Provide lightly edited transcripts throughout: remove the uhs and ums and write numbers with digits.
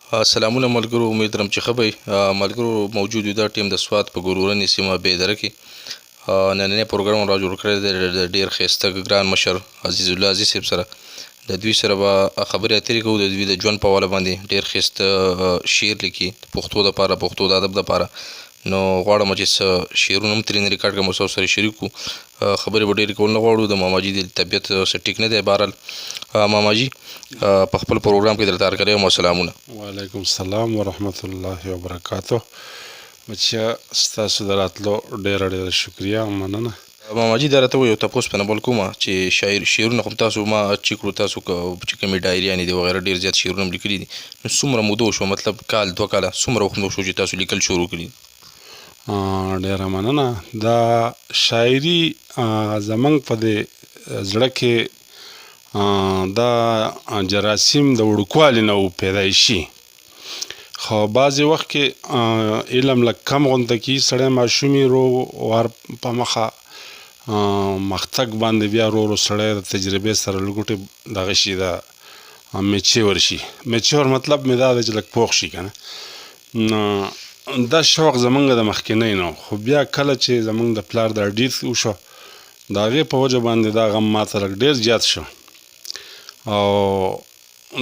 سلامونه ملګرو، امید لرم چې ښه به یې. ملګرو موجود یو دا ټیم د سوات په ګورورنې سیمه بیدره کې نننی پروګرام را جوړ کړی دی د ډېر ښایسته ګران مشر عزیز الله عزیز صاحب سره. د دوی سره به خبرې اترې کوو د دوی د ژوند په حواله باندې. ډېر ښایسته شعر لیکي د پښتو دپاره، پښتو د ادب دپاره. نو غواړم چې څه شعرونه هم ترېنه ریکارډ کړم او ستاسو سره شریک کړو. خبرې به ډېرې کول نه غواړو. د ماماجي د طبیعت څه ټیک نه دی. بهرحال ماماجي په خپل پروګرام کې درته هرکلی وایم او سلامونه. وعلیکم السلام ورحمت الله وبرکاته. بچیا ستاسو د راتلو ډېره ډېره شکریه، مننه. ماماجي دا راته یو تپوس په نه بل کومه چې شعرونه خو تاسو ما چې کړو، تاسو چې کومې ډایریانې دي وغیره ډېر زیات شعرونه هم لیکلي دي. نو څومره موده وشوه، مطلب کال 2 کاله څومره وخت وشو چې تاسو لیکل شروع کړي؟ ډېره مننه. دا شاعري زموږ په دې زړه کې دا جراثیم د وړوکوالي نه و پیدایشي، خو بعضې وخت کې علم لږ کم غونته کي، سړی ماشومي رو وار په مخه مختګ باندې بیا ورو ورو سړی د تجربې سره لږ دغه شي د میچور شي. میچور مطلب مې دا دی چې لږ پوخ شي که نه. نو دا شوق زمونږ د مخکینی نه، خو بیا کله چې زمونږ د پلار دا ډیث وشو د هغې په وجه باندې دا غم ماته لږ ډېر زیات شو، او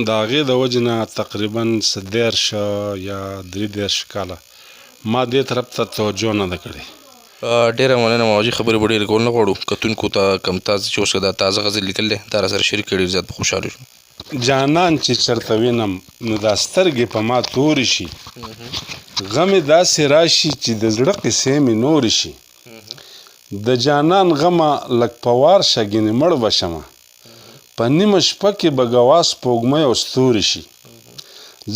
د هغې د وجې نه تقریبا 13 یا 33 کاله ما دې طرف ته توجه نه ده کړې. ډېره مننه ماماجي. خبرې به ډېرې کول نه غواړو. کتونکو ته کوم تاسو چې اوس دا تازه غزل لیکل دی دا راسره شریک کړي، ډېر زیات به خوشحاله شو. جانان چې چرته وینم نو دا سترګې په ما تورې شي، غمې داسې راشي چې د زړه قصې مې نورې شي. د جانان غمه لږ په وار شه ګینې مړ به شمه، په نیمه شپه کې به ګوا سپوږمۍ او ستوري شي.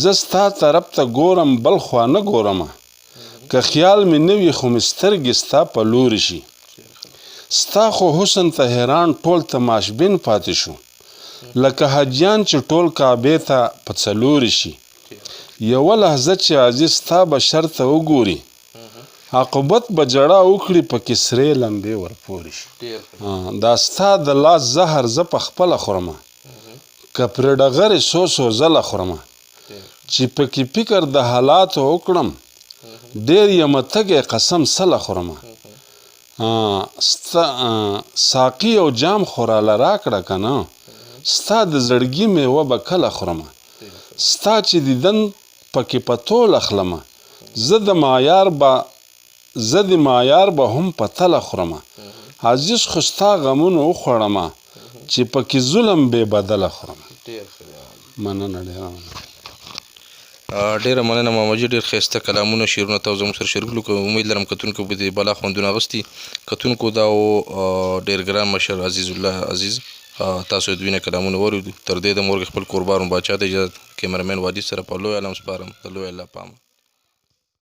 زه ستا طرف ته ګورم بل خوا نه ګورمه، که خیال مې نه وي خو مې سترګې ستا په لوري شي. ستا خو حسن ته حیران ټول تماشبین پاتې شو، لکه حجیان چې ټول کعبې ته په څلوري شي. یوه لحظه چې عزیز ستا بشر ته وګوري، عاقبت به جړه وکړي پکې سرې لمبې ورپورې شي. دا ستا د لاس زهر زه په خپله خورمه، که پرې ډغرې څو ځله خورمه، چې پکې فکر د حالاتو وکړم ډېر یمه تږی قسم سله خورمه. ساقي او جام خو راله راکړه که نه، ستا د زړګي میوه به کله خورمه. ستا چې دیدن پکې په تول اخلمه، زه د مایار به هم په تله خورمه. عزیز خو ستا غمونو وخوړمه، چې پکې ظلم بې بدله خورمه. مننه، ډېره مننه. ډېره مننه ماماجي. ډېر ښایسته کلامونه شعرونه تاسو زموږ سره شریک کړو. امید لرم کتونکو به دې بلا خوندونه اغوستي. کتونکو دا و ډېر ګران مشر عزیز الله عزیز. تاسو د دوی نه کلامونه واورېدو. تر دې د مرګ خپل قربان باچا ته اجازه، کیمرمین وادي سره په لوی عالم سپارم. د لوی الله په امان.